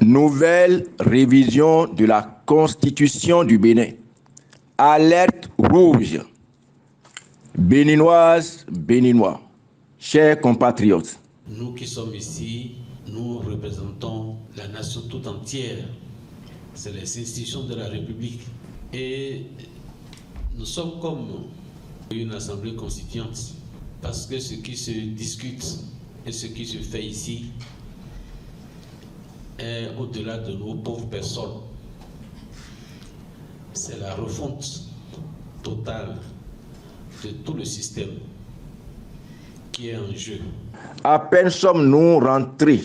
Nouvelle révision de la Constitution du Bénin. Alerte rouge. Béninoises, Béninois, chers compatriotes. Nous qui sommes ici, nous représentons la nation tout entière. C'est les institutions de la République. Et nous sommes comme une assemblée constituante. Parce que ce qui se discute et ce qui se fait ici est au-delà de nos pauvres personnes. C'est la refonte totale de tout le système qui est en jeu. À peine sommes-nous rentrés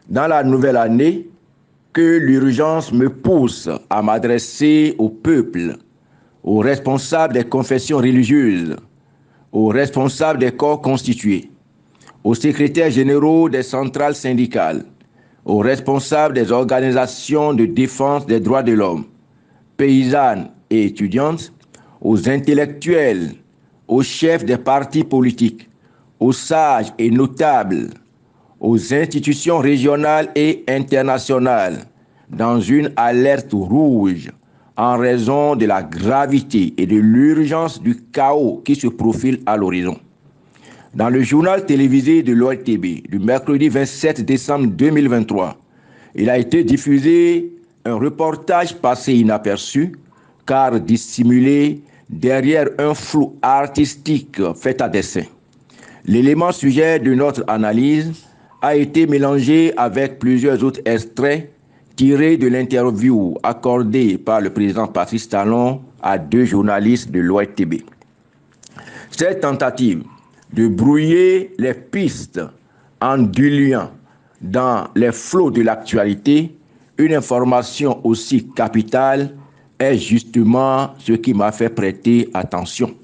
dans la nouvelle année que l'urgence me pousse à m'adresser au peuple, aux responsables des confessions religieuses, aux responsables des corps constitués, aux secrétaires généraux des centrales syndicales, aux responsables des organisations de défense des droits de l'homme, paysannes et étudiantes, aux intellectuels, aux chefs des partis politiques, aux sages et notables, aux institutions régionales et internationales, dans une alerte rouge en raison de la gravité et de l'urgence du chaos qui se profile à l'horizon. Dans le journal télévisé de l'OLTB du mercredi 27 décembre 2023, il a été diffusé un reportage passé inaperçu car dissimulé derrière un flou artistique fait à dessein. L'élément sujet de notre analyse a été mélangé avec plusieurs autres extraits tirés de l'interview accordée par le président Patrice Talon à 2 journalistes de l'OLTB. Cette tentative de brouiller les pistes en diluant dans les flots de l'actualité une information aussi capitale est justement ce qui m'a fait prêter attention.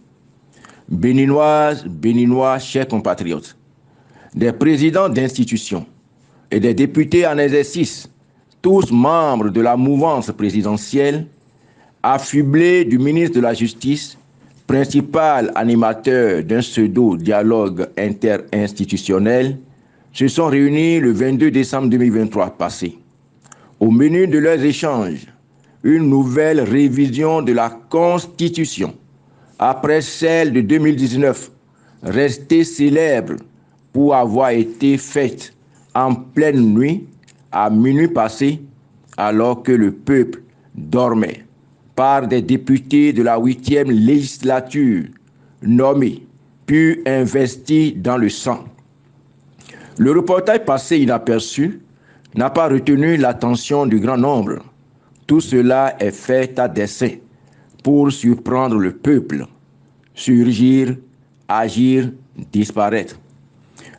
Béninoises, Béninois, chers compatriotes, des présidents d'institutions et des députés en exercice, tous membres de la mouvance présidentielle, affublés du ministre de la Justice, principal animateur d'un pseudo-dialogue interinstitutionnel, se sont réunis le 22 décembre 2023 passé. Au menu de leurs échanges, une nouvelle révision de la Constitution, après celle de 2019, restée célèbre pour avoir été faite en pleine nuit, à minuit passé, alors que le peuple dormait, par des députés de la 8e législature, nommés, puis investis dans le sang. Le reportage passé inaperçu n'a pas retenu l'attention du grand nombre. Tout cela est fait à dessein pour surprendre le peuple, surgir, agir, disparaître.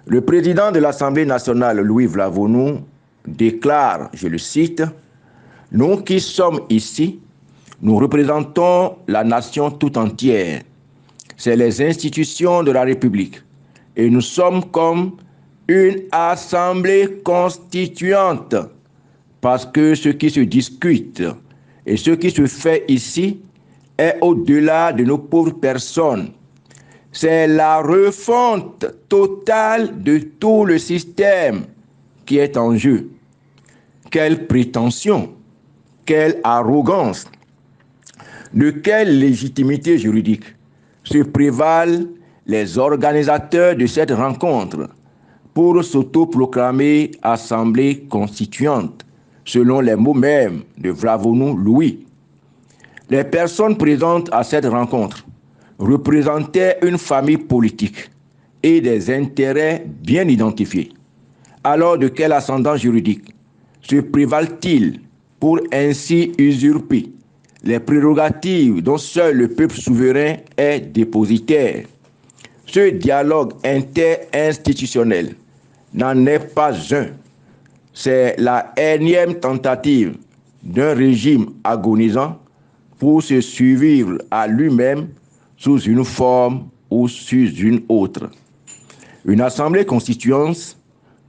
Le président de l'Assemblée nationale, Louis Vlavonou, déclare, je le cite, « Nous qui sommes ici, nous représentons la nation tout entière. C'est les institutions de la République. Et nous sommes comme une assemblée constituante. Parce que ce qui se discute et ce qui se fait ici est au-delà de nos pauvres personnes. C'est la refonte totale de tout le système qui est en jeu. Quelle prétention, quelle arrogance, de quelle légitimité juridique se prévalent les organisateurs de cette rencontre pour s'autoproclamer assemblée constituante, selon les mots mêmes de Vlavonou Louis. Les personnes présentes à cette rencontre représentaient une famille politique et des intérêts bien identifiés. Alors de quel ascendant juridique se prévalent-ils pour ainsi usurper les prérogatives dont seul le peuple souverain est dépositaire? Ce dialogue interinstitutionnel n'en est pas un. C'est la énième tentative d'un régime agonisant pour se survivre à lui-même sous une forme ou sous une autre. Une assemblée constituante,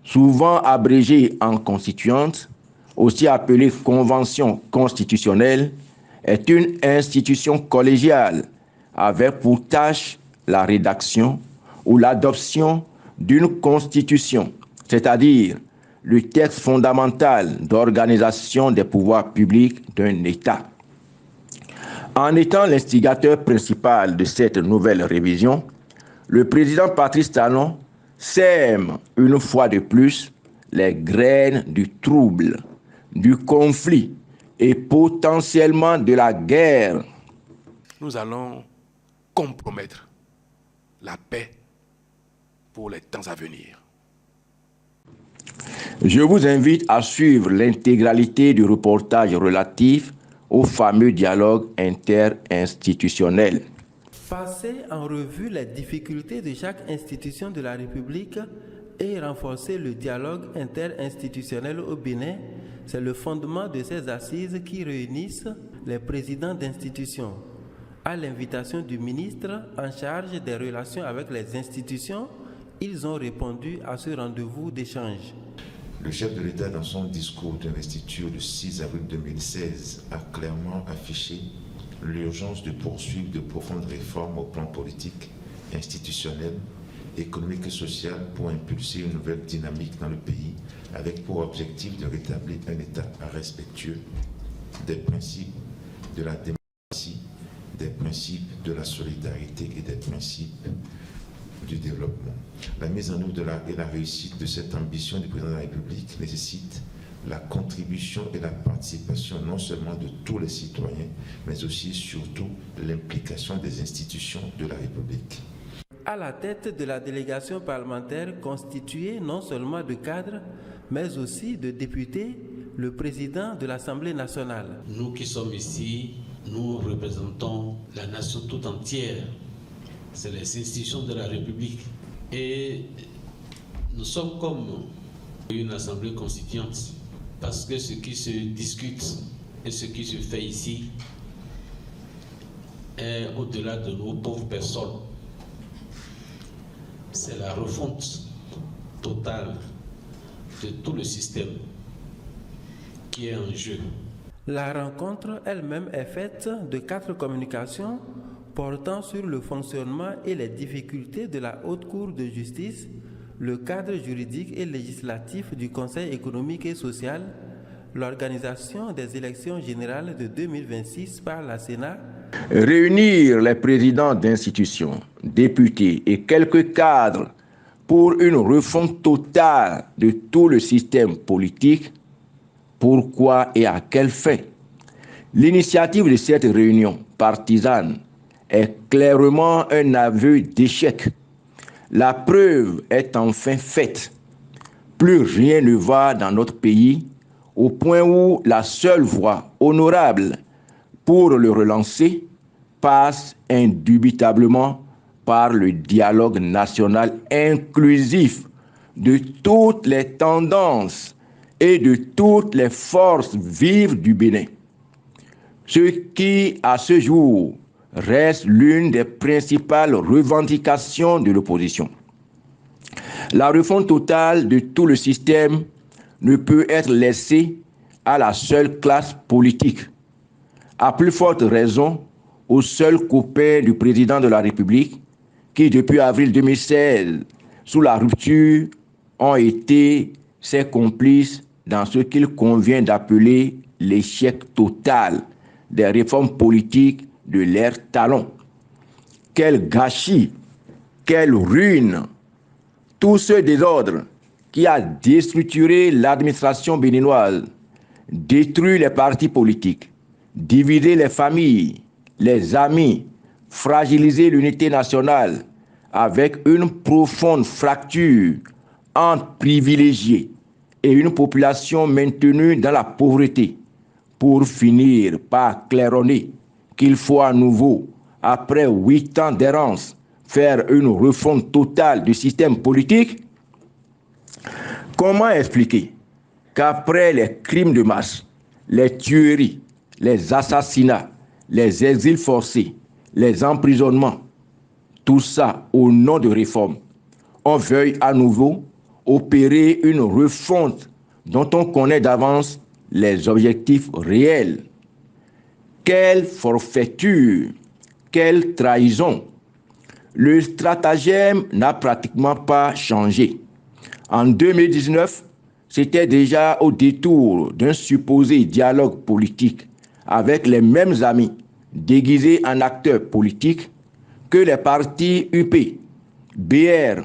souvent abrégée en constituante, aussi appelée convention constitutionnelle, est une institution collégiale avec pour tâche la rédaction ou l'adoption d'une constitution, c'est-à-dire le texte fondamental d'organisation des pouvoirs publics d'un État. En étant l'instigateur principal de cette nouvelle révision, le président Patrice Talon sème une fois de plus les graines du trouble, du conflit et potentiellement de la guerre. Nous allons compromettre la paix pour les temps à venir. Je vous invite à suivre l'intégralité du reportage relatif au fameux dialogue interinstitutionnel. Passer en revue les difficultés de chaque institution de la République et renforcer le dialogue interinstitutionnel au Bénin, c'est le fondement de ces assises qui réunissent les présidents d'institutions. À l'invitation du ministre en charge des relations avec les institutions, ils ont répondu à ce rendez-vous d'échange. Le chef de l'État, dans son discours d'investiture du 6 avril 2016, a clairement affiché l'urgence de poursuivre de profondes réformes au plan politique, institutionnel, économique et social pour impulser une nouvelle dynamique dans le pays, avec pour objectif de rétablir un État respectueux des principes de la démocratie, des principes de la solidarité et des principes du développement. La mise en œuvre et la réussite de cette ambition du président de la République nécessite la contribution et la participation non seulement de tous les citoyens, mais aussi et surtout l'implication des institutions de la République. À la tête de la délégation parlementaire constituée non seulement de cadres, mais aussi de députés, le président de l'Assemblée nationale. Nous qui sommes ici, nous représentons la nation tout entière. C'est les institutions de la République. Et nous sommes comme une assemblée constituante, parce que ce qui se discute et ce qui se fait ici est au-delà de nos pauvres personnes. C'est la refonte totale de tout le système qui est en jeu. La rencontre elle-même est faite de 4 communications portant sur le fonctionnement et les difficultés de la Haute Cour de justice, le cadre juridique et législatif du Conseil économique et social, l'organisation des élections générales de 2026 par la Sénat. Réunir les présidents d'institutions, députés et quelques cadres pour une refonte totale de tout le système politique. Pourquoi et à quelle fin? L'initiative de cette réunion partisane est clairement un aveu d'échec. La preuve est enfin faite. Plus rien ne va dans notre pays, au point où la seule voie honorable pour le relancer passe indubitablement par le dialogue national inclusif de toutes les tendances et de toutes les forces vives du Bénin. Ce qui, à ce jour, reste l'une des principales revendications de l'opposition. La refonte totale de tout le système ne peut être laissée à la seule classe politique. À plus forte raison, aux seuls copains du président de la République qui, depuis avril 2016, sous la rupture, ont été ses complices dans ce qu'il convient d'appeler l'échec total des réformes politiques de l'ère Talon. Quel gâchis, quelle ruine! Tout ce désordre qui a déstructuré l'administration béninoise, détruit les partis politiques, divisé les familles, les amis, fragilisé l'unité nationale avec une profonde fracture entre privilégiés et une population maintenue dans la pauvreté, pour finir par claironner qu'il faut à nouveau, après 8 ans d'errance, faire une refonte totale du système politique. Comment expliquer qu'après les crimes de masse, les tueries, les assassinats, les exils forcés, les emprisonnements, tout ça au nom de réforme, on veuille à nouveau opérer une refonte dont on connaît d'avance les objectifs réels? Quelle forfaiture, quelle trahison! Le stratagème n'a pratiquement pas changé. En 2019, c'était déjà au détour d'un supposé dialogue politique avec les mêmes amis déguisés en acteurs politiques que les partis UP, BR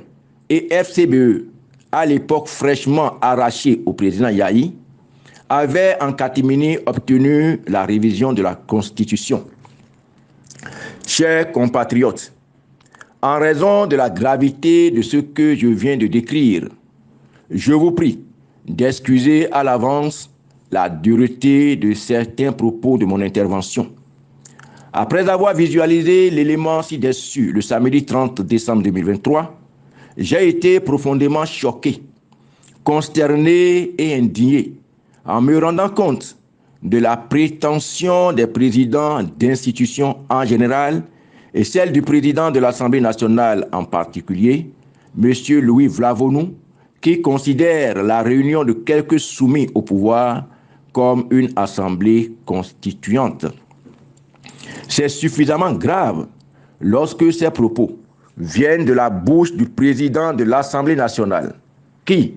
et FCBE, à l'époque fraîchement arrachés au président Yahi, avaient en catimini obtenu la révision de la Constitution. Chers compatriotes, en raison de la gravité de ce que je viens de décrire, je vous prie d'excuser à l'avance la dureté de certains propos de mon intervention. Après avoir visualisé l'élément ci-dessus le samedi 30 décembre 2023, j'ai été profondément choqué, consterné et indigné en me rendant compte de la prétention des présidents d'institutions en général et celle du président de l'Assemblée nationale en particulier, M. Louis Vlavonou, qui considère la réunion de quelques soumis au pouvoir comme une assemblée constituante. C'est suffisamment grave lorsque ces propos viennent de la bouche du président de l'Assemblée nationale, qui,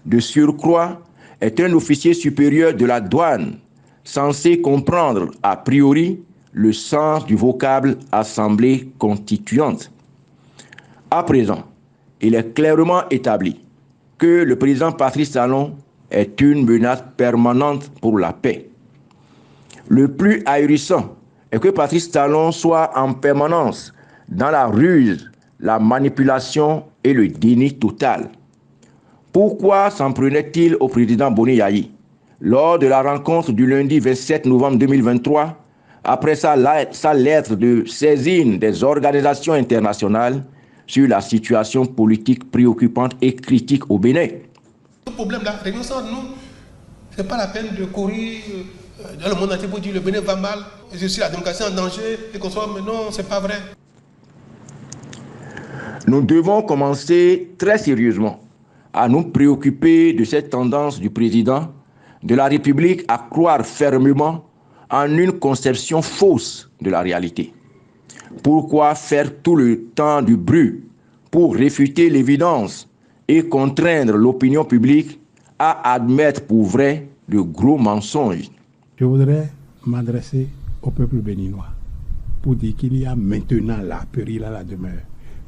de surcroît, est un officier supérieur de la douane, censé comprendre a priori le sens du vocable assemblée constituante. À présent, il est clairement établi que le président Patrice Talon est une menace permanente pour la paix. Le plus ahurissant est que Patrice Talon soit en permanence dans la ruse, la manipulation et le déni total. Pourquoi s'en prenait-il au président Boni Yahi lors de la rencontre du lundi 27 novembre 2023, après sa lettre de saisine des organisations internationales sur la situation politique préoccupante et critique au Bénin? Le problème là, réunion sans nous, ce n'est pas la peine de courir dans le monde entier pour dire le Bénin va mal, je suis la démocratie en danger, et qu'on soit, mais non, ce n'est pas vrai. Nous devons commencer très sérieusement à nous préoccuper de cette tendance du président de la République à croire fermement en une conception fausse de la réalité. Pourquoi faire tout le temps du bruit pour réfuter l'évidence et contraindre l'opinion publique à admettre pour vrai de gros mensonges? Je voudrais m'adresser au peuple béninois pour dire qu'il y a maintenant la péril à la demeure.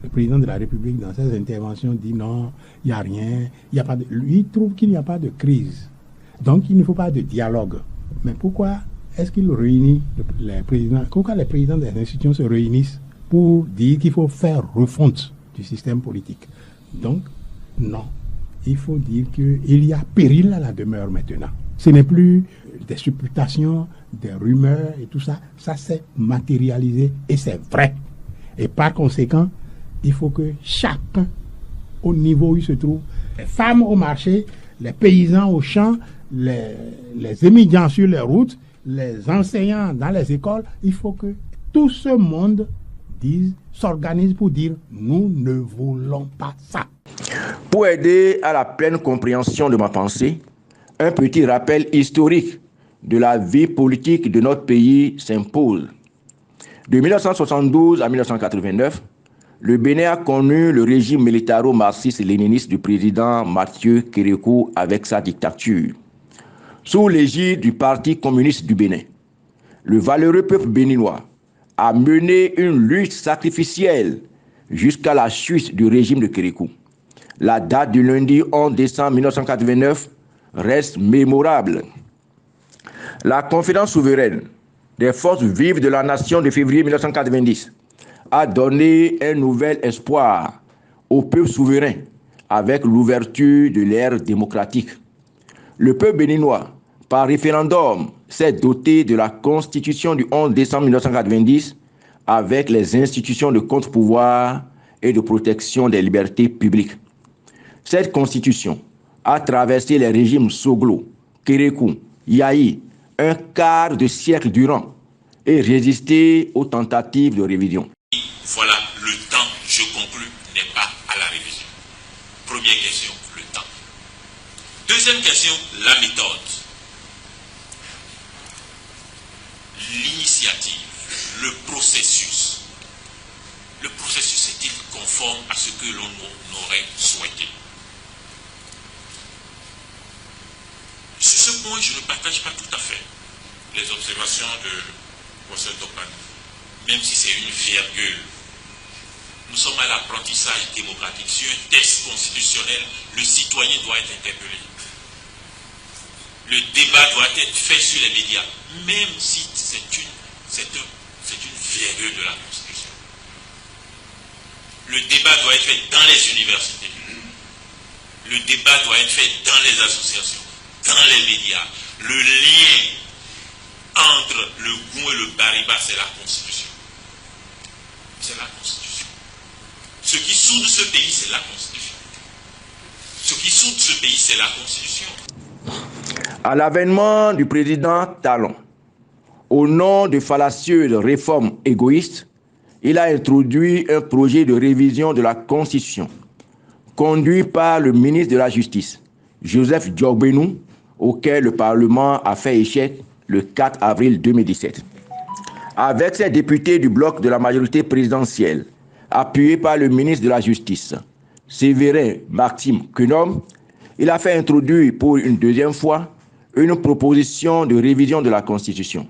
Le président de la République, dans ses interventions, dit non, il n'y a rien, il n'y a pas de... Lui, il trouve qu'il n'y a pas de crise. Donc, il ne faut pas de dialogue. Mais pourquoi est-ce qu'il réunit les présidents? Pourquoi les présidents des institutions se réunissent pour dire qu'il faut faire refonte du système politique? Donc, non. Il faut dire qu'il y a péril à la demeure maintenant. Ce n'est plus des supputations, des rumeurs et tout ça. Ça s'est matérialisé et c'est vrai. Et par conséquent, il faut que chacun, au niveau où il se trouve, les femmes au marché, les paysans au champ, les émigrants sur les routes, les enseignants dans les écoles, il faut que tout ce monde s'organise pour dire nous ne voulons pas ça. Pour aider à la pleine compréhension de ma pensée, un petit rappel historique de la vie politique de notre pays s'impose. De 1972 à 1989, le Bénin a connu le régime militaro-marxiste-léniniste du président Mathieu Kérékou avec sa dictature. Sous l'égide du Parti communiste du Bénin, le valeureux peuple béninois a mené une lutte sacrificielle jusqu'à la chute du régime de Kérékou. La date du lundi 11 décembre 1989 reste mémorable. La conférence souveraine des forces vives de la nation de février 1990 a donné un nouvel espoir au peuple souverain avec l'ouverture de l'ère démocratique. Le peuple béninois, par référendum, s'est doté de la Constitution du 11 décembre 1990 avec les institutions de contre-pouvoir et de protection des libertés publiques. Cette Constitution a traversé les régimes Soglo, Kérékou, Yahi, un quart de siècle durant et résisté aux tentatives de révision. Voilà, le temps, je conclus, n'est pas à la révision. Première question, le temps. Deuxième question, la méthode. L'initiative, le processus. Le processus est-il conforme à ce que l'on aurait souhaité? point, je ne partage pas tout à fait les observations de professeur Tokpan, même si c'est une virgule. Nous sommes à l'apprentissage démocratique. Sur un texte constitutionnel, le citoyen doit être interpellé. Le débat doit être fait sur les médias, même si c'est une virgule de la Constitution. Le débat doit être fait dans les universités. Le débat doit être fait dans les associations, dans les médias. Le lien entre le goût et le bariba, c'est la Constitution. C'est la Constitution. Ce qui soude ce pays, c'est la Constitution. Ce qui soude ce pays, c'est la Constitution. À l'avènement du président Talon, au nom de fallacieuses réformes égoïstes, il a introduit un projet de révision de la Constitution, conduit par le ministre de la Justice, Joseph Diogbenou, auquel le Parlement a fait échec le 4 avril 2017. Avec ses députés du bloc de la majorité présidentielle, appuyé par le ministre de la Justice, Séverin Maxime Quenom, il a fait introduire pour une deuxième fois une proposition de révision de la Constitution.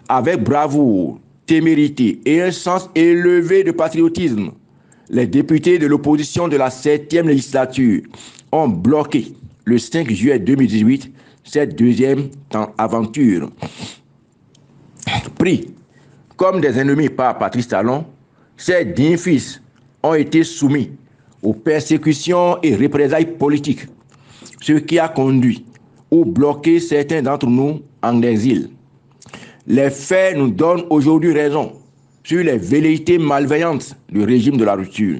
Avec bravoure, témérité et un sens élevé de patriotisme, les députés de l'opposition de la 7e législature ont bloqué le 5 juillet 2018 cette deuxième aventure. Pris comme des ennemis par Patrice Talon, ces dignes fils ont été soumis aux persécutions et représailles politiques, ce qui a conduit ou bloqué certains d'entre nous en exil. Les faits nous donnent aujourd'hui raison sur les velléités malveillantes du régime de la rupture.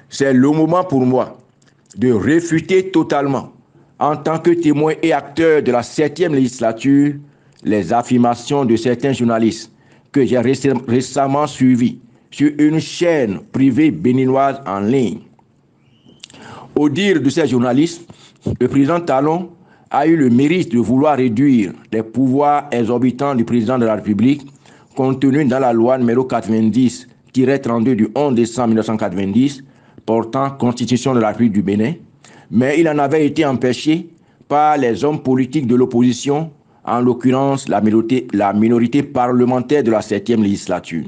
C'est le moment pour moi de réfuter totalement, en tant que témoin et acteur de la 7e législature, les affirmations de certains journalistes que j'ai récemment suivis sur une chaîne privée béninoise en ligne. Au dire de ces journalistes, le président Talon a eu le mérite de vouloir réduire les pouvoirs exorbitants du président de la République contenus dans la loi numéro 90-32 du 11 décembre 1990 portant Constitution de la République du Bénin, mais il en avait été empêché par les hommes politiques de l'opposition, en l'occurrence la minorité parlementaire de la 7e législature.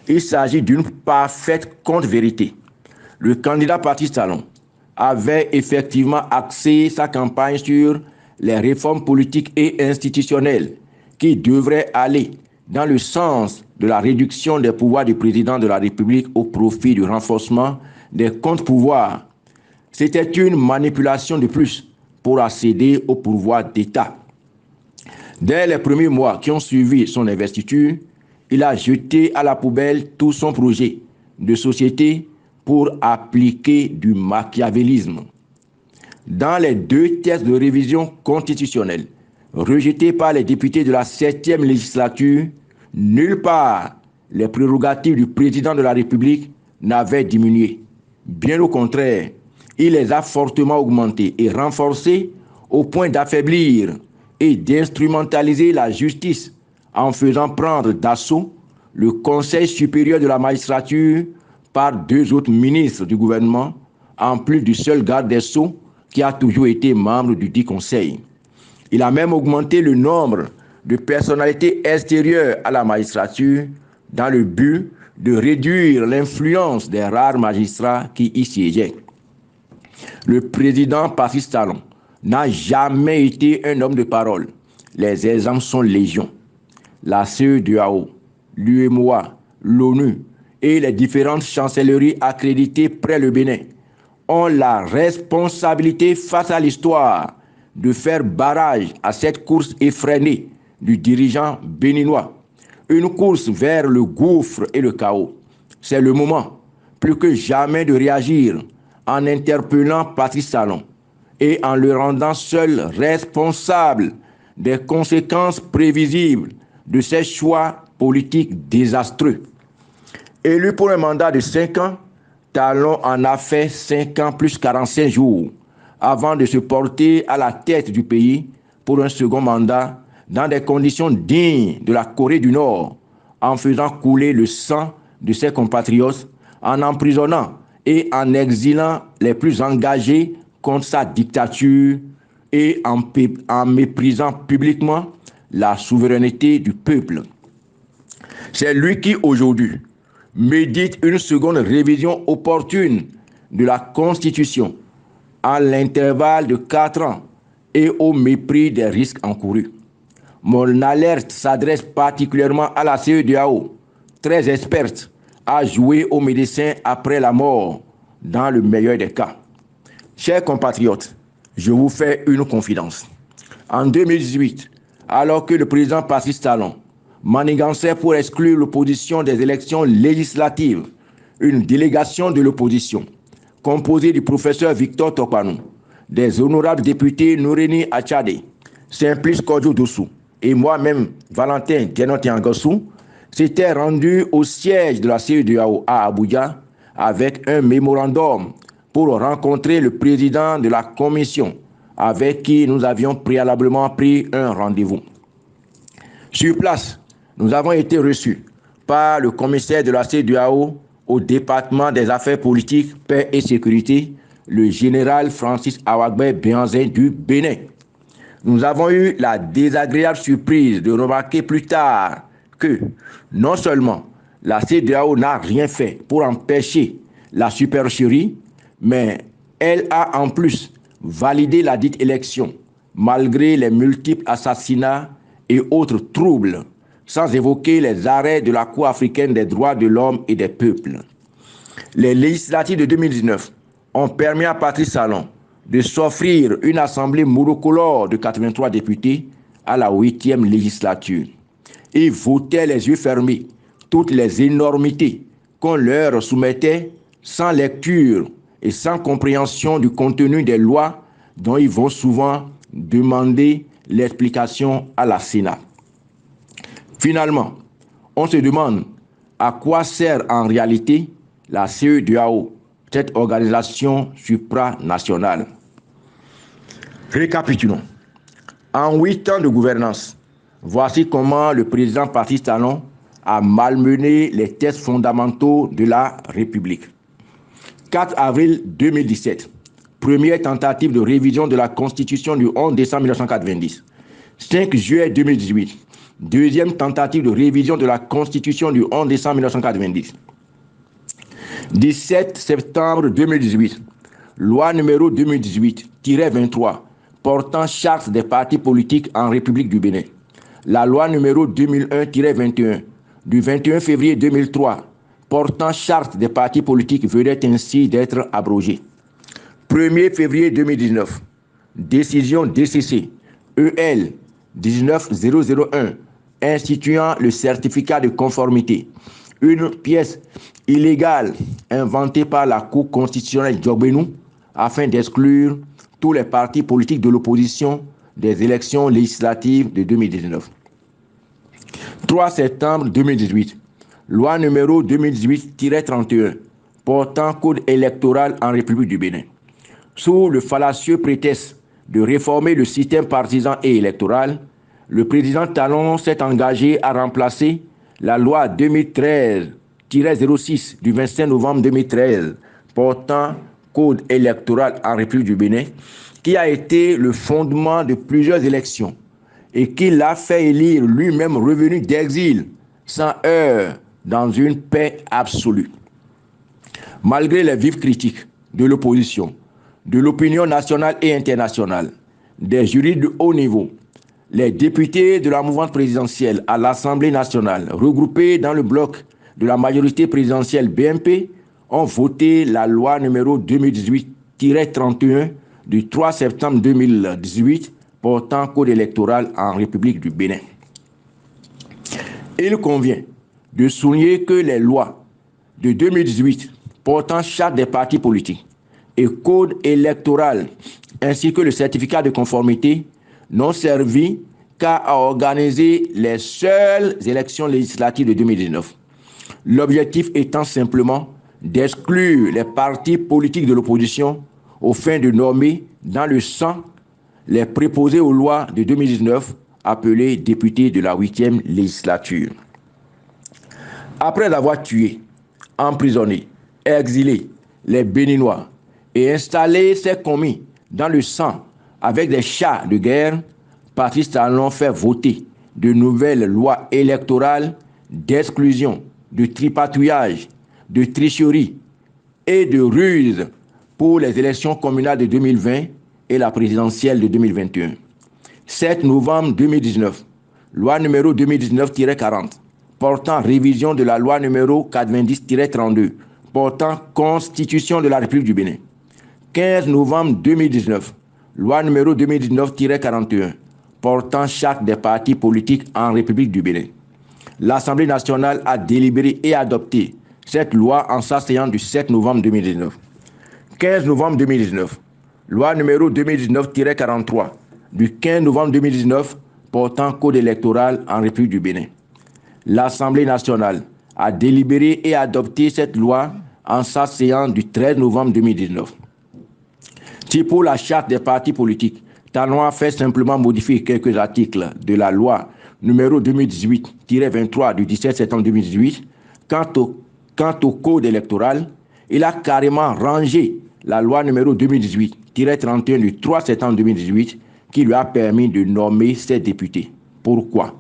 Il s'agit d'une parfaite contre-vérité. Le candidat Patrice Talon avait effectivement axé sa campagne sur les réformes politiques et institutionnelles qui devraient aller dans le sens de la réduction des pouvoirs du président de la République au profit du renforcement des contre-pouvoirs. C'était une manipulation de plus pour accéder au pouvoir d'État. Dès les premiers mois qui ont suivi son investiture, il a jeté à la poubelle tout son projet de société pour appliquer du machiavélisme. Dans les deux textes de révision constitutionnelle rejetés par les députés de la 7e législature, nulle part les prérogatives du président de la République n'avaient diminué. Bien au contraire, il les a fortement augmentées et renforcées au point d'affaiblir et d'instrumentaliser la justice en faisant prendre d'assaut le Conseil supérieur de la magistrature par deux autres ministres du gouvernement, en plus du seul garde des Sceaux qui a toujours été membre du dit Conseil. Il a même augmenté le nombre de personnalités extérieures à la magistrature dans le but de réduire l'influence des rares magistrats qui y siégeaient. Le président Patrice Talon n'a jamais été un homme de parole. Les exemples sont légion. La CEDEAO, l'UEMOA, l'ONU et les différentes chancelleries accréditées près le Bénin ont la responsabilité face à l'histoire de faire barrage à cette course effrénée du dirigeant béninois. Une course vers le gouffre et le chaos. C'est le moment, plus que jamais, de réagir en interpellant Patrice Talon et en le rendant seul responsable des conséquences prévisibles de ces choix politiques désastreux. Élu pour un mandat de 5 ans, Talon en a fait 5 ans plus 45 jours avant de se porter à la tête du pays pour un second mandat dans des conditions dignes de la Corée du Nord, en faisant couler le sang de ses compatriotes, en emprisonnant et en exilant les plus engagés contre sa dictature, et en méprisant publiquement la souveraineté du peuple. C'est lui qui, aujourd'hui, médite une seconde révision opportune de la Constitution à l'intervalle de 4 ans et au mépris des risques encourus. Mon alerte s'adresse particulièrement à la CEDEAO, très experte à jouer aux médecins après la mort, dans le meilleur des cas. Chers compatriotes, je vous fais une confidence. En 2018, alors que le président Patrice Talon manigançait pour exclure l'opposition des élections législatives, une délégation de l'opposition, composée du professeur Victor Tokpanou, des honorables députés Nouréni Achade, Simplice Kodjo Dossou et moi-même, Valentin Djenotiangossou, s'étaient rendus au siège de la CEDEAO à Abuja avec un mémorandum pour rencontrer le président de la commission avec qui nous avions préalablement pris un rendez-vous. Sur place, nous avons été reçus par le commissaire de la CEDEAO au département des affaires politiques, paix et sécurité, le général Francis Awagbe Béanzin du Bénin. Nous avons eu la désagréable surprise de remarquer plus tard que non seulement la CEDEAO n'a rien fait pour empêcher la supercherie, mais elle a en plus validé la dite élection, malgré les multiples assassinats et autres troubles, sans évoquer les arrêts de la Cour africaine des droits de l'homme et des peuples. Les législatives de 2019 ont permis à Patrice Talon de s'offrir une assemblée monocolore de 83 députés à la 8e législature. Ils votaient les yeux fermés toutes les énormités qu'on leur soumettait sans lecture et sans compréhension du contenu des lois dont ils vont souvent demander l'explication à la Sénat. Finalement, on se demande à quoi sert en réalité la CEDEAO, cette organisation supranationale. Récapitulons. En 8 ans de gouvernance, voici comment le président Patrice Talon a malmené les textes fondamentaux de la République. 4 avril 2017, première tentative de révision de la Constitution du 11 décembre 1990. 5 juillet 2018, deuxième tentative de révision de la Constitution du 11 décembre 1990. 17 septembre 2018, loi numéro 2018-23 portant charte des partis politiques en République du Bénin. La loi numéro 2001-21 du 21 février 2003 portant charte des partis politiques venait ainsi d'être abrogée. 1er février 2019, décision DCC EL 19001 instituant le certificat de conformité, une pièce illégale inventée par la Cour constitutionnelle Djogbenou afin d'exclure tous les partis politiques de l'opposition des élections législatives de 2019. 3 septembre 2018, loi numéro 2018-31 portant code électoral en République du Bénin. Sous le fallacieux prétexte de réformer le système partisan et électoral, le président Talon s'est engagé à remplacer la loi 2013-06 du 25 novembre 2013 portant code électoral en République du Bénin, qui a été le fondement de plusieurs élections et qui l'a fait élire lui-même revenu d'exil sans heurts dans une paix absolue. Malgré les vives critiques de l'opposition, de l'opinion nationale et internationale, des juristes de haut niveau, les députés de la mouvance présidentielle à l'Assemblée nationale, regroupés dans le bloc de la majorité présidentielle BMP, ont voté la loi numéro 2018-31 du 3 septembre 2018 portant code électoral en République du Bénin. Il convient de souligner que les lois de 2018 portant charte des partis politiques et code électoral ainsi que le certificat de conformité n'ont servi qu'à organiser les seules élections législatives de 2019. L'objectif étant simplement d'exclure les partis politiques de l'opposition aux fins de nommer dans le sang les préposés aux lois de 2019 appelés députés de la 8e législature. Après avoir tué, emprisonné, exilé les Béninois et installé ces commis dans le sang avec des chars de guerre, Patrice Talon fait voter de nouvelles lois électorales d'exclusion, de tripatouillage, de tricherie et de ruse pour les élections communales de 2020 et la présidentielle de 2021. 7 novembre 2019, loi numéro 2019-40, portant révision de la loi numéro 90-32, portant constitution de la République du Bénin. 15 novembre 2019, loi numéro 2019-41, portant charte des partis politiques en République du Bénin. L'Assemblée nationale a délibéré et adopté cette loi en sa séance du 7 novembre 2019. 15 novembre 2019, loi numéro 2019-43, du 15 novembre 2019, portant code électoral en République du Bénin. L'Assemblée nationale a délibéré et adopté cette loi en sa séance du 13 novembre 2019. Si pour la charte des partis politiques, Talon a fait simplement modifier quelques articles de la loi numéro 2018-23 du 17 septembre 2018, quant au code électoral, il a carrément rangé la loi numéro 2018-31 du 3 septembre 2018 qui lui a permis de nommer ses députés. Pourquoi?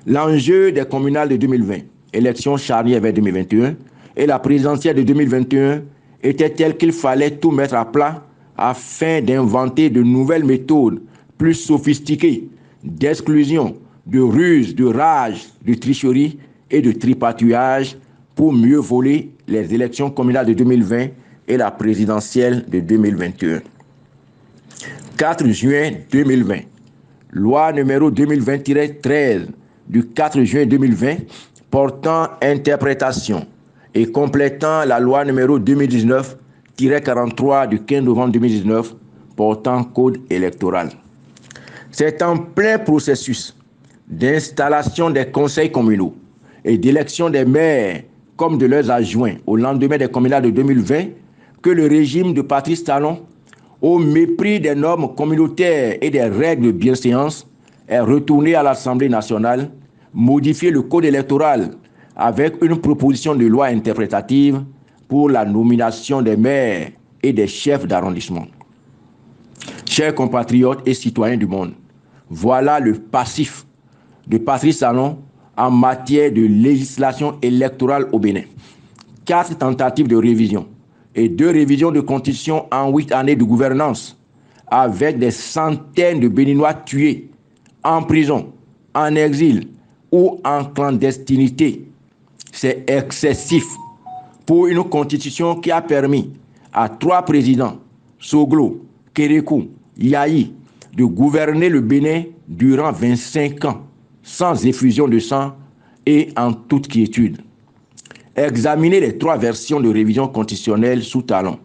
L'enjeu des communales de 2020, élections charnières vers 2021, et la présidentielle de 2021 était tel qu'il fallait tout mettre à plat afin d'inventer de nouvelles méthodes plus sophistiquées d'exclusion, de ruse, de rage, de tricherie et de tripatouillage pour mieux voler les élections communales de 2020 et la présidentielle de 2021. 4 juin 2020, loi numéro 2020-13 du 4 juin 2020 portant interprétation et complétant la loi numéro 2019-43 du 15 novembre 2019 portant code électoral. C'est en plein processus d'installation des conseils communaux et d'élection des maires comme de leurs adjoints au lendemain des communales de 2020 que le régime de Patrice Talon, au mépris des normes communautaires et des règles de bienséance, est retourné à l'Assemblée nationale, modifier le code électoral avec une proposition de loi interprétative pour la nomination des maires et des chefs d'arrondissement. Chers compatriotes et citoyens du monde, voilà le passif de Patrice Talon en matière de législation électorale au Bénin. 4 tentatives de révision et 2 révisions de constitution en 8 années de gouvernance, avec des centaines de Béninois tués, en prison, en exil ou en clandestinité. C'est excessif pour une constitution qui a permis à 3 présidents, Soglo, Kérékou, Yahi, de gouverner le Bénin durant 25 ans, sans effusion de sang et en toute quiétude. Examinez les 3 versions de révision constitutionnelle sous Talon,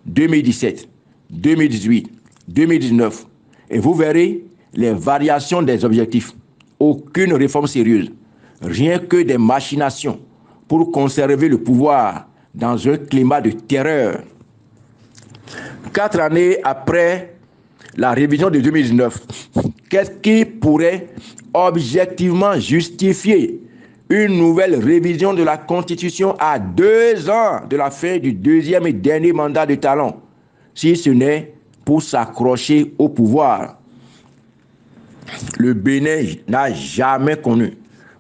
2017, 2018, 2019, et vous verrez les variations des objectifs. Aucune réforme sérieuse, rien que des machinations pour conserver le pouvoir dans un climat de terreur. 4 années après la révision de 2019, qu'est-ce qui pourrait objectivement justifier une nouvelle révision de la Constitution à 2 ans de la fin du 2e et dernier mandat de Talon, si ce n'est pour s'accrocher au pouvoir? Le Bénin n'a jamais connu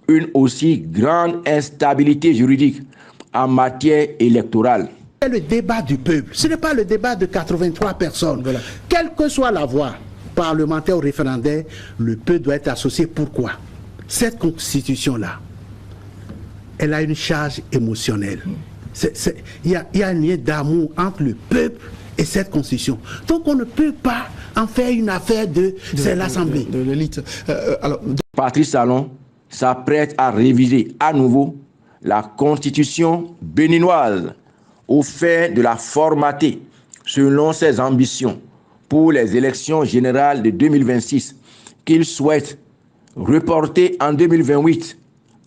une aussi grande instabilité juridique en matière électorale. C'est le débat du peuple, ce n'est pas le débat de 83 personnes. Voilà. Quelle que soit la voie, parlementaire ou référendaire, le peuple doit être associé. Pourquoi? Cette constitution-là, elle a une charge émotionnelle. Il y a un lien d'amour entre le peuple et cette constitution. Donc on ne peut pas en faire une affaire c'est l'Assemblée. De l'élite. Patrice Talon s'apprête à réviser à nouveau la constitution béninoise au fait de la formater selon ses ambitions pour les élections générales de 2026 qu'il souhaite reporter en 2028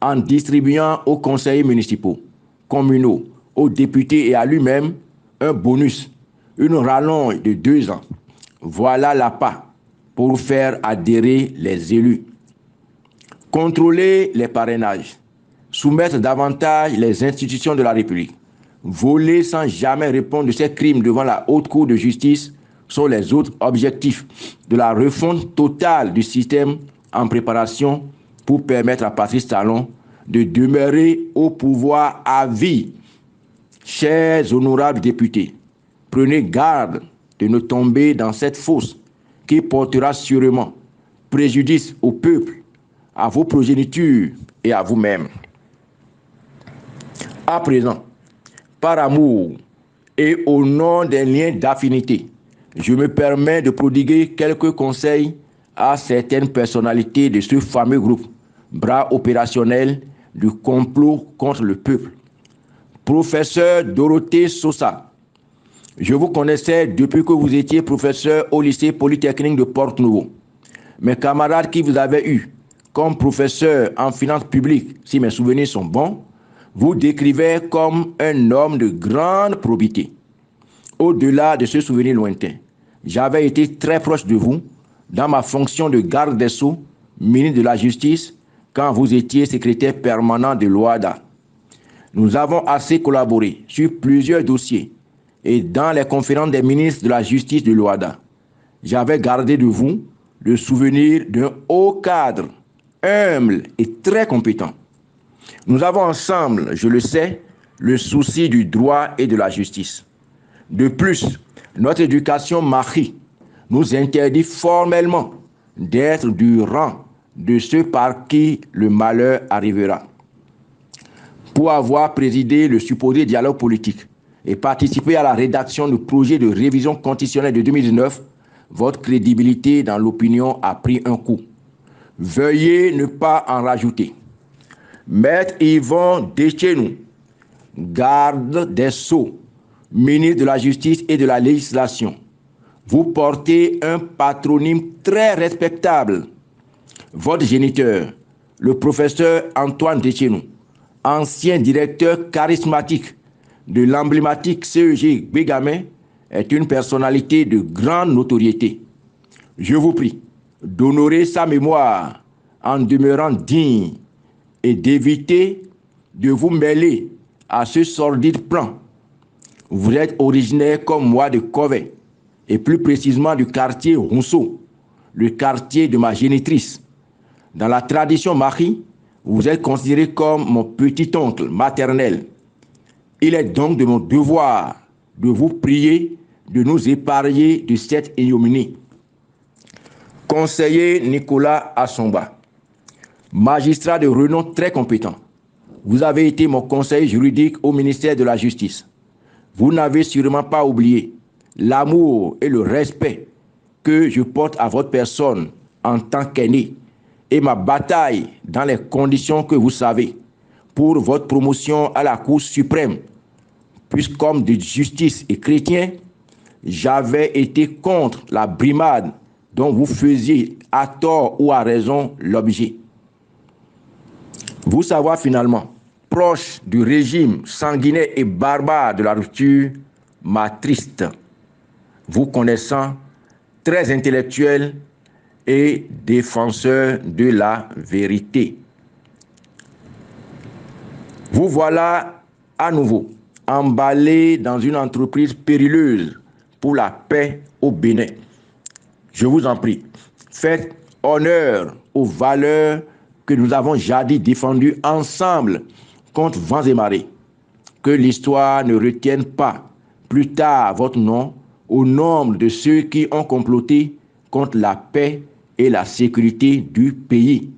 en distribuant aux conseillers municipaux, communaux, aux députés et à lui-même un bonus, une rallonge de 2 ans. Voilà l'appât pour faire adhérer les élus. Contrôler les parrainages, soumettre davantage les institutions de la République, voler sans jamais répondre de ces crimes devant la haute cour de justice sont les autres objectifs de la refonte totale du système en préparation pour permettre à Patrice Talon de demeurer au pouvoir à vie. Chers honorables députés, prenez garde de ne tomber dans cette fosse qui portera sûrement préjudice au peuple, à vos progénitures et à vous-même. À présent, par amour et au nom des liens d'affinité, je me permets de prodiguer quelques conseils à certaines personnalités de ce fameux groupe, bras opérationnel du complot contre le peuple. Professeur Dorothée Sosa, je vous connaissais depuis que vous étiez professeur au lycée polytechnique de Porte-Nouveau. Mes camarades qui vous avaient eu comme professeur en finances publiques, si mes souvenirs sont bons, vous décrivaient comme un homme de grande probité. Au-delà de ce souvenir lointain, j'avais été très proche de vous dans ma fonction de garde des Sceaux, ministre de la Justice, quand vous étiez secrétaire permanent de l'OADA. Nous avons assez collaboré sur plusieurs dossiers et dans les conférences des ministres de la Justice de l'OADA. J'avais gardé de vous le souvenir d'un haut cadre, humble et très compétent. Nous avons ensemble, je le sais, le souci du droit et de la justice. De plus, notre éducation Marie nous interdit formellement d'être du rang de ceux par qui le malheur arrivera. Pour avoir présidé le supposé dialogue politique et participé à la rédaction du projet de révision constitutionnelle de 2019, votre crédibilité dans l'opinion a pris un coup. Veuillez ne pas en rajouter. Maître Yvon Deschenous, garde des Sceaux, ministre de la Justice et de la Législation, vous portez un patronyme très respectable. Votre géniteur, le professeur Antoine Deschenous, ancien directeur charismatique de l'emblématique CEG Bégamin, est une personnalité de grande notoriété. Je vous prie d'honorer sa mémoire en demeurant digne et d'éviter de vous mêler à ce sordide plan. Vous êtes originaire comme moi de Covey, et plus précisément du quartier Rousseau, le quartier de ma génitrice. Dans la tradition Marie, vous êtes considéré comme mon petit-oncle maternel. Il est donc de mon devoir de vous prier de nous épargner de cette ignominie. Conseiller Nicolas Assomba, magistrat de renom très compétent, vous avez été mon conseiller juridique au ministère de la Justice. Vous n'avez sûrement pas oublié l'amour et le respect que je porte à votre personne en tant qu'aîné et ma bataille dans les conditions que vous savez pour votre promotion à la Cour suprême, puisqu'homme de justice et chrétien, j'avais été contre la brimade dont vous faisiez à tort ou à raison l'objet. Vous savoir finalement, proche du régime sanguinaire et barbare de la rupture, m'attriste. Vous connaissant, très intellectuel et défenseur de la vérité. Vous voilà à nouveau emballé dans une entreprise périlleuse pour la paix au Bénin. Je vous en prie, faites honneur aux valeurs que nous avons jadis défendues ensemble contre vents et marées. Que l'histoire ne retienne pas plus tard votre nom au nombre de ceux qui ont comploté contre la paix et la sécurité du pays.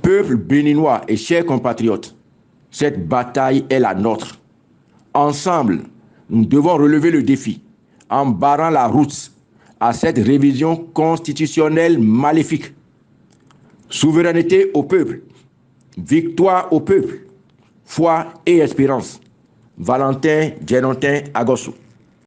Peuple béninois et chers compatriotes, cette bataille est la nôtre. Ensemble, nous devons relever le défi en barrant la route à cette révision constitutionnelle maléfique. Souveraineté au peuple, victoire au peuple, foi et espérance. Valentin Djenontin Agossou.